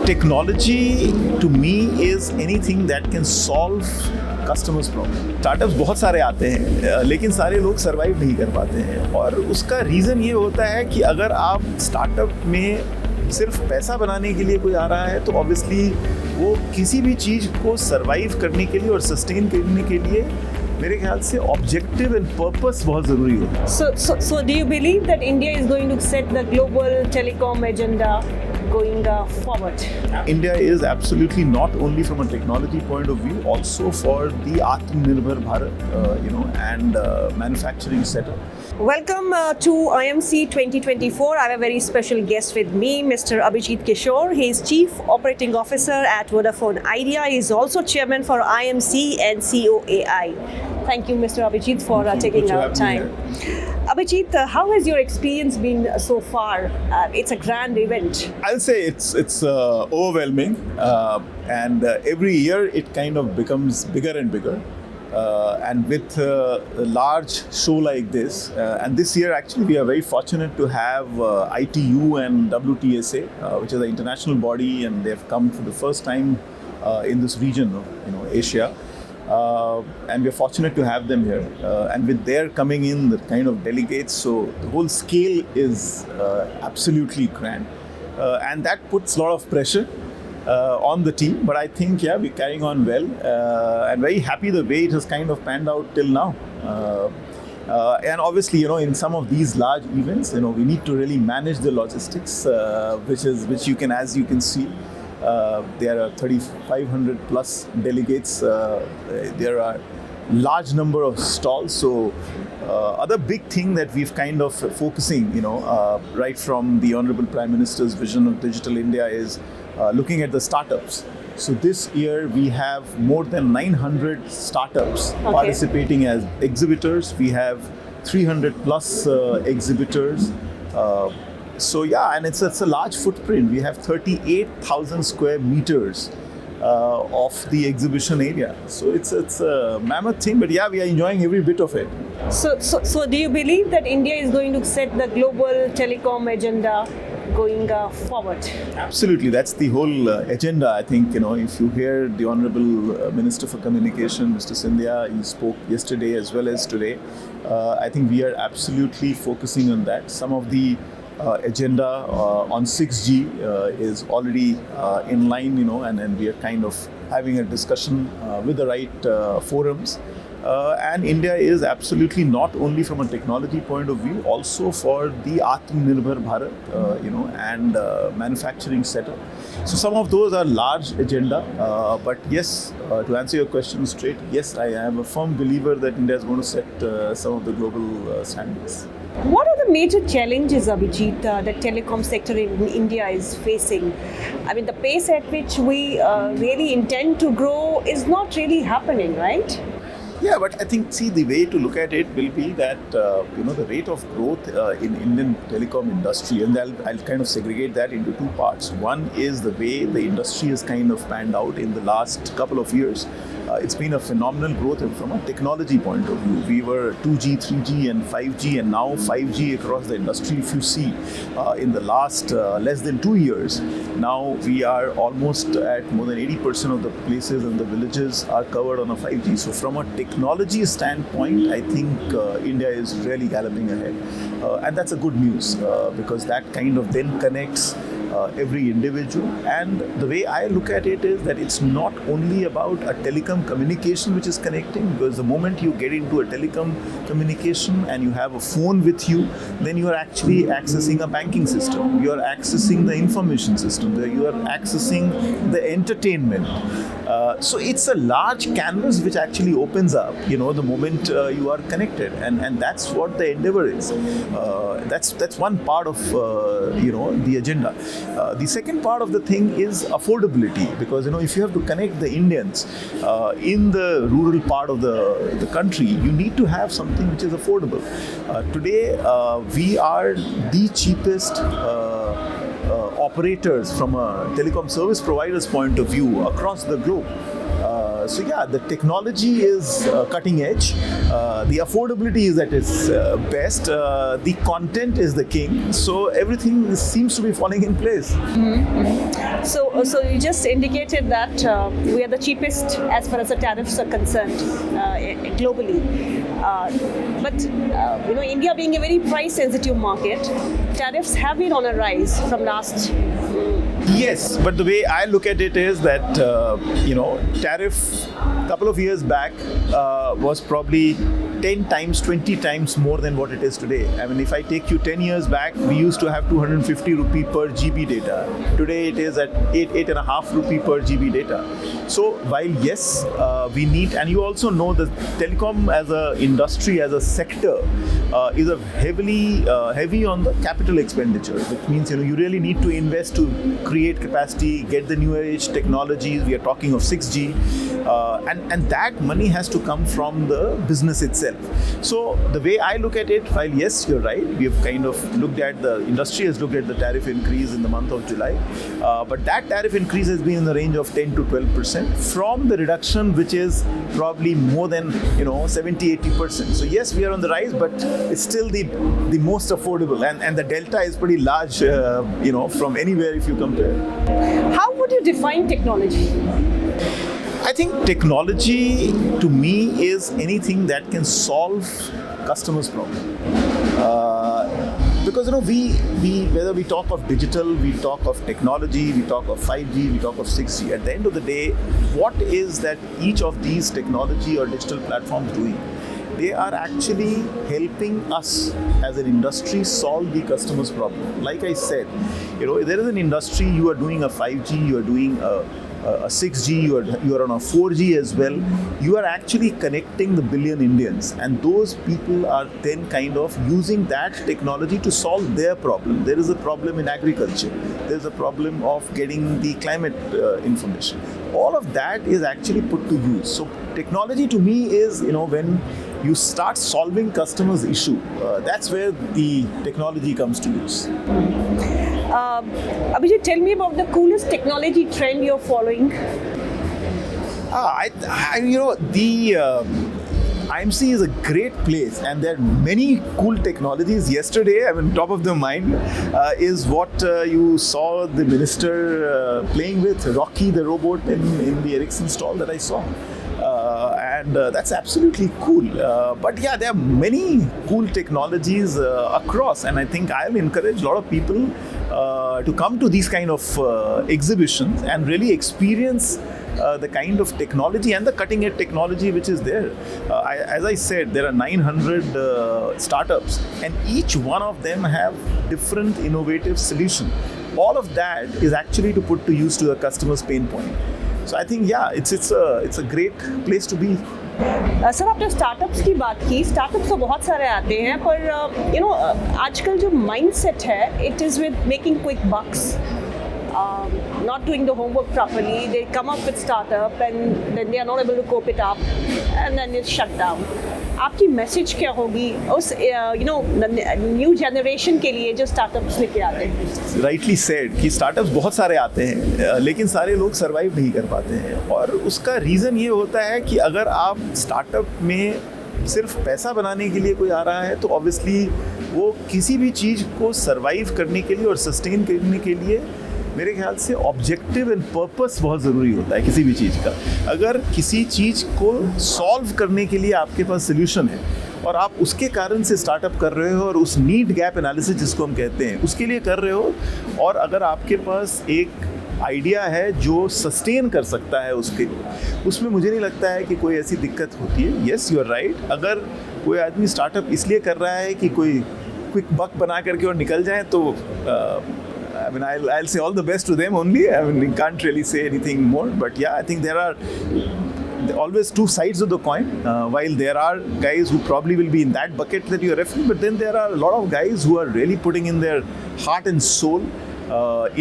technology to me is anything that can solve customers problem. Startups बहुत सारे आते हैं लेकिन सारे लोग सर्वाइव नहीं कर पाते हैं और उसका रीज़न ये होता है कि अगर आप स्टार्टअप में सिर्फ पैसा बनाने के लिए कोई आ रहा है तो ऑब्वियसली वो किसी भी चीज़ को सर्वाइव करने के लिए और सस्टेन करने के लिए मेरे ख्याल से ऑब्जेक्टिव एंड पर्पस बहुत ज़रूरी होता है. So do you believe that India is going to set the global telecom agenda going forward? India is absolutely not only from a technology point of view, also for the Atmanirbhar Bharat, and manufacturing setup. Welcome to IMC 2024. I have a very special guest with me, Mr. Abhijit Kishore. He is Chief Operating Officer at Vodafone Idea. He is also Chairman for IMC and COAI. Thank you, Mr. Abhijit, for taking our time. Abhijit, how has your experience been so far? It's a grand event. I'll say it's overwhelming, and every year it kind of becomes bigger and bigger. And with a large show like this, and this year actually we are very fortunate to have ITU and WTSA, which is an international body, and they have come for the first time in this region of Asia. And we're fortunate to have them here, and with their coming in, the kind of delegates, so the whole scale is absolutely grand, and that puts a lot of pressure on the team. But I think we're carrying on well, and very happy the way it has kind of panned out till now. And obviously, in some of these large events, we need to really manage the logistics, which you can, as you can see. There are 3,500 plus delegates. There are large number of stalls. So other big thing that we've kind of focusing, right from the Honorable Prime Minister's vision of Digital India is looking at the startups. So this year we have more than 900 startups participating as exhibitors. We have 300 plus exhibitors. And it's a large footprint. We have 38,000 square meters of the exhibition area. So it's a mammoth thing, but we are enjoying every bit of it. So do you believe that India is going to set the global telecom agenda going forward? Absolutely, that's the whole agenda. I think if you hear the Honorable Minister for Communication, Mr. Sindhya, he spoke yesterday as well as today. I think we are absolutely focusing on that. Some of the agenda on 6G is already in line, and we are kind of having a discussion with the right forums. And India is absolutely not only from a technology point of view, also for the Atmanirbhar Bharat, and manufacturing setup. So some of those are large agenda, but yes, to answer your question straight, yes, I am a firm believer that India is going to set some of the global standards. What are the major challenges, Abhijit, the telecom sector in India is facing? I mean, the pace at which we really intend to grow is not really happening, right? Yeah, but I think, the way to look at it will be that, the rate of growth in Indian telecom industry, and I'll kind of segregate that into two parts. One is the way the industry has kind of panned out in the last couple of years. It's been a phenomenal growth from a technology point of view. We were 2G, 3G and 5G, and now 5G across the industry. If you see in the last less than 2 years, now we are almost at more than 80% of the places and the villages are covered on a 5G. So from a technology standpoint, I think India is really galloping ahead. And that's a good news because that kind of then connects every individual. And the way I look at it is that it's not only about a telecom communication which is connecting, because the moment you get into a telecom communication and you have a phone with you, then you are actually accessing a banking system, you are accessing the information system, you are accessing the entertainment. So it's a large canvas which actually opens up, the moment you are connected, and that's what the endeavor is. That's one part of the agenda. The second part of the thing is affordability, because if you have to connect the Indians in the rural part of the country, you need to have something which is affordable. Today we are the cheapest operators from a telecom service provider's point of view across the globe. So yeah, the technology is cutting edge. The affordability is at its best. The content is the king. So everything seems to be falling in place. So you just indicated that we are the cheapest as far as the tariffs are concerned globally. But India being a very price-sensitive market, tariffs have been on a rise from last. Yes, but the way I look at it is that tariff a couple of years back was probably 10 times, 20 times more than what it is today. I mean, if I take you 10 years back, we used to have 250 rupee per GB data. Today it is at 8.5 rupee per GB data. So while yes, we need, and you also know that telecom as an industry, as a sector, is a heavy on the capital expenditure, which means you really need to invest to create capacity, get the new age technologies. We are talking of 6G, and that money has to come from the business itself. So the way I look at it, while yes, you're right, we have kind of looked at, the industry has looked at the tariff increase in the month of July, but that tariff increase has been in the range of 10 to 12% from the reduction, which is probably more than 70-80%. So yes, we are on the rise, but it's still the most affordable, and the delta is pretty large, from anywhere if you compare. How would you define technology? I think technology to me is anything that can solve customers' problem. Because we whether we talk of digital, we talk of technology, we talk of 5G, we talk of 6G. At the end of the day, what is that each of these technology or digital platforms doing? They are actually helping us as an industry solve the customer's problem. Like I said, there is an industry, you are doing a 5G, you are doing a 6G, you are on a 4G as well. You are actually connecting the billion Indians, and those people are then kind of using that technology to solve their problem. There is a problem in agriculture. There is a problem of getting the climate information. All of that is actually put to use. So technology to me is, when you start solving customers' issue, that's where the technology comes to use. Abhijit, tell me about the coolest technology trend you're following. IMC is a great place, and there are many cool technologies. Yesterday, top of the mind is what you saw the minister playing with, Rocky the robot in the Ericsson stall that I saw. And that's absolutely cool. But yeah, there are many cool technologies across, and I think I'll encourage a lot of people to come to these kind of exhibitions and really experience the kind of technology and the cutting edge technology which is there. As I said, there are 900 startups, and each one of them have different innovative solutions. All of that is actually to put to use to the customer's pain point. So I think it's a great place to be. Sir, आपने startups की बात की. Startups तो बहुत सारे आते हैं, पर आजकल जो माइंडसेट है, it is with making quick bucks, not doing the homework properly. They come up with startup and then they are not able to cope it up, and then it's shut down. आपकी message क्या होगी उस new generation के लिए जो startups लेके आते हैं? राइटली सेड कि स्टार्टअप्स बहुत सारे आते हैं, लेकिन सारे लोग सर्वाइव नहीं कर पाते हैं, और उसका रीज़न ये होता है कि अगर आप स्टार्टअप में सिर्फ पैसा बनाने के लिए कोई आ रहा है, तो ऑब्वियसली वो किसी भी चीज़ को सर्वाइव करने के लिए और सस्टेन करने के लिए मेरे ख्याल से ऑब्जेक्टिव एंड पर्पस बहुत ज़रूरी होता है किसी भी चीज़ का. अगर किसी चीज़ को सॉल्व करने के लिए आपके पास सोल्यूशन है और आप उसके कारण से स्टार्टअप कर रहे हो, और उस नीड गैप एनालिसिस जिसको हम कहते हैं उसके लिए कर रहे हो, और अगर आपके पास एक आइडिया है जो सस्टेन कर सकता है उसके, उसमें मुझे नहीं लगता है कि कोई ऐसी दिक्कत होती है. Yes, you are right. अगर कोई आदमी स्टार्टअप इसलिए कर रहा है कि कोई क्विक बक बना करके और निकल जाए, तो I'll say all the best to them only. You can't really say anything more. But yeah, I think there are always two sides of the coin. While there are guys who probably will be in that bucket that you're referring, but then there are a lot of guys who are really putting in their heart and soul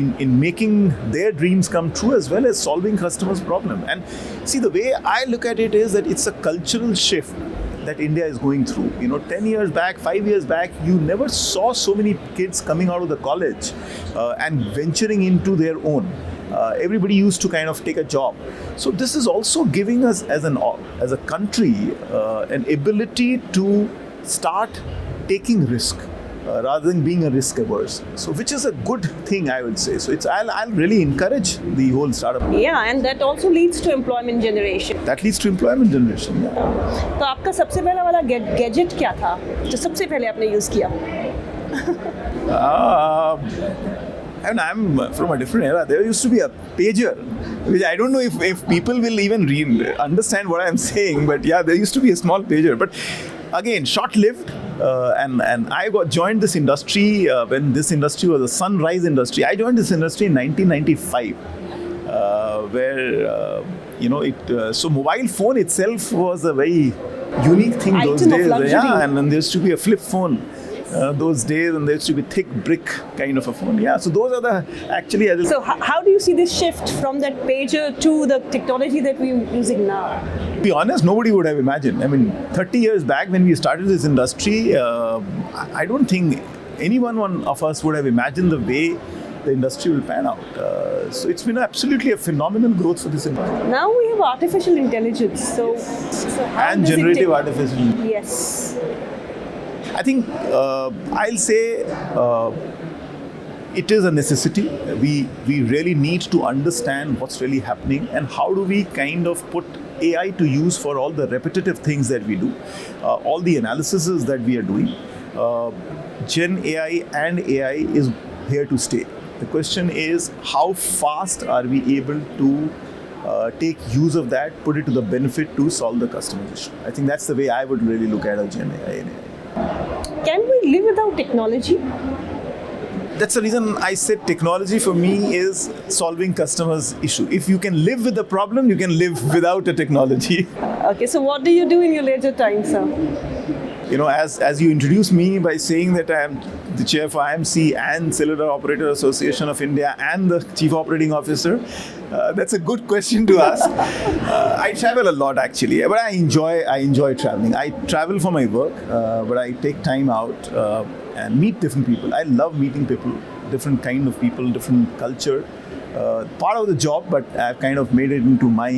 in making their dreams come true, as well as solving customers' problem. And see, the way I look at it is that it's a cultural shift that India is going through. 10 years back, 5 years back, you never saw so many kids coming out of the college and venturing into their own. everybody used to kind of take a job. So this is also giving us as a country an ability to start taking risk. Rather than being a risk averse, so which is a good thing, I would say. So I'll really encourage the whole startup. Yeah, and that also leads to employment generation. That leads to employment generation. Yeah. तो आपका सबसे पहला वाला gadget क्या था जो सबसे पहले आपने यूज किया? And I'm from a different era. There used to be a pager, which I don't know if people will even understand what I'm saying. But yeah, there used to be a small pager. But again, short-lived. And I joined this industry when this industry was a sunrise industry. I joined this industry in 1995, where so mobile phone itself was a very unique thing those days. Yeah, and then there used to be a flip phone. Those days, and there used to be thick brick kind of a phone. Yeah, so those are the So how do you see this shift from that pager to the technology that we're using now? To be honest, nobody would have imagined. I mean, 30 years back when we started this industry, I don't think one of us would have imagined the way the industry will pan out. So it's been absolutely a phenomenal growth for this industry. Now we have artificial intelligence. So how and does generative artificial. Yes. I think I'll say it is a necessity. We really need to understand what's really happening and how do we kind of put AI to use for all the repetitive things that we do, all the analyses that we are doing. Gen AI and AI is here to stay. The question is how fast are we able to take use of that, put it to the benefit to solve the customer issue. I think that's the way I would really look at a Gen AI and AI. Can we live without technology? That's the reason I said technology for me is solving customers' issue. If you can live with the problem, you can live without a technology. Okay, so what do you do in your leisure time, sir? You know, as you introduced me by saying that I am the chair for IMC and Cellular Operator Association of India and the Chief Operating Officer, that's a good question to ask. I travel a lot actually, but I enjoy traveling. I travel for my work, but I take time out and meet different people. I love meeting people, different kind of people, different culture. Part of the job, but I've kind of made it into my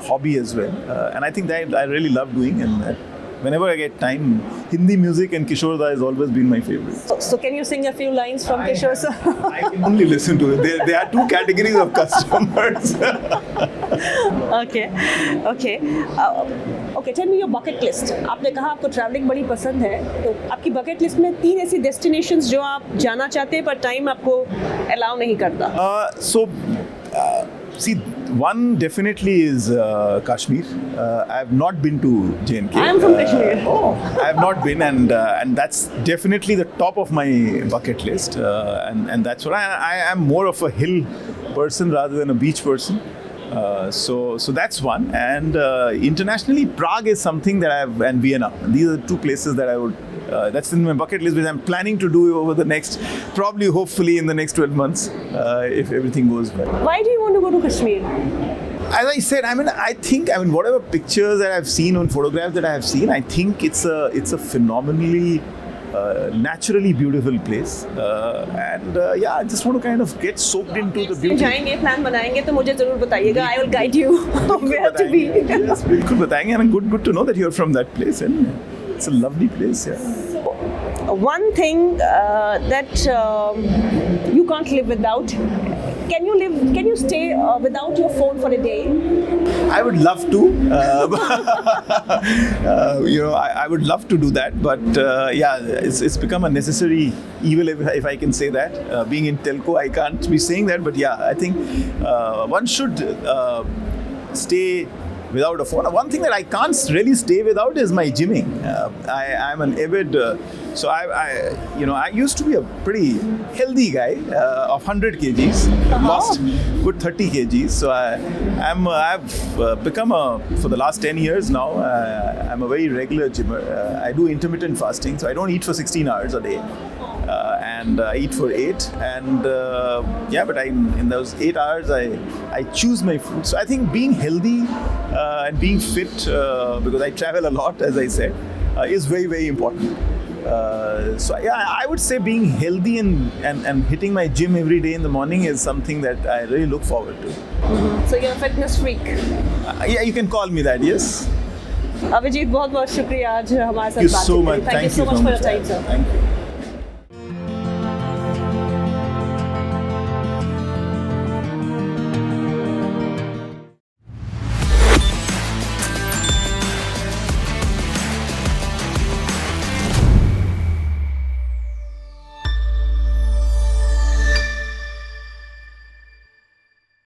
hobby as well. And I think that I really love doing, and whenever I get time, Hindi music and Kishore Da has always been my favorite. So can you sing a few lines from Kishore sir? I can only listen to it. There are two categories of customers. Okay, tell me your bucket list. आपने कहा आपको traveling बड़ी पसंद है, तो आपकी bucket list में 3 ऐसी destinations जो आप जाना चाहते हैं पर time आपको allow नहीं करता. See, one definitely is Kashmir. I have not been to J&K. I am from Kashmir. I have not been, and that's definitely the top of my bucket list. And that's what I am more of a hill person rather than a beach person. So that's one. And internationally, Prague is something that and Vienna. These are the two places that I would. That's in my bucket list, which I'm planning to do over the next, probably, hopefully, in the next 12 months, if everything goes well. Why do you want to go to Kashmir? As I said, I think whatever pictures that I've seen on photographs that I have seen, I think it's a phenomenally naturally beautiful place, and I just want to kind of get soaked into the beauty. जाएंगे, plan बनाएंगे तो मुझे जरूर बताइएगा. I will guide you where to be. Yes, बिल्कुल बताएंगे, and good to know that you're from that place, and it's a lovely place. Yeah. One thing that you can't live without. Can you stay without your phone for a day? I would love to. I would love to do that, but it's become a necessary evil, if I can say that. Being in telco, I can't be saying that, but I think one should stay without a phone. One thing that I can't really stay without is my gymming. I'm an avid, so I used to be a pretty healthy guy of 100 kgs, lost good 30 kgs. So I've become for the last 10 years now, I'm a very regular gymmer. I do intermittent fasting, so I don't eat for 16 hours a day. And I eat for 8, and but in those 8 hours I choose my food. So I think being healthy and being fit, because I travel a lot, as I said, is very, very important. So yeah, I would say being healthy and hitting my gym every day in the morning is something that I really look forward to. So you're a fitness freak. Yeah, you can call me that, yes. Abhijit बहुत बहुत शुक्रिया आज हमारे साथ Thank you बात so करने much. के लिए. Thank you so much for your time, sir. Thank you.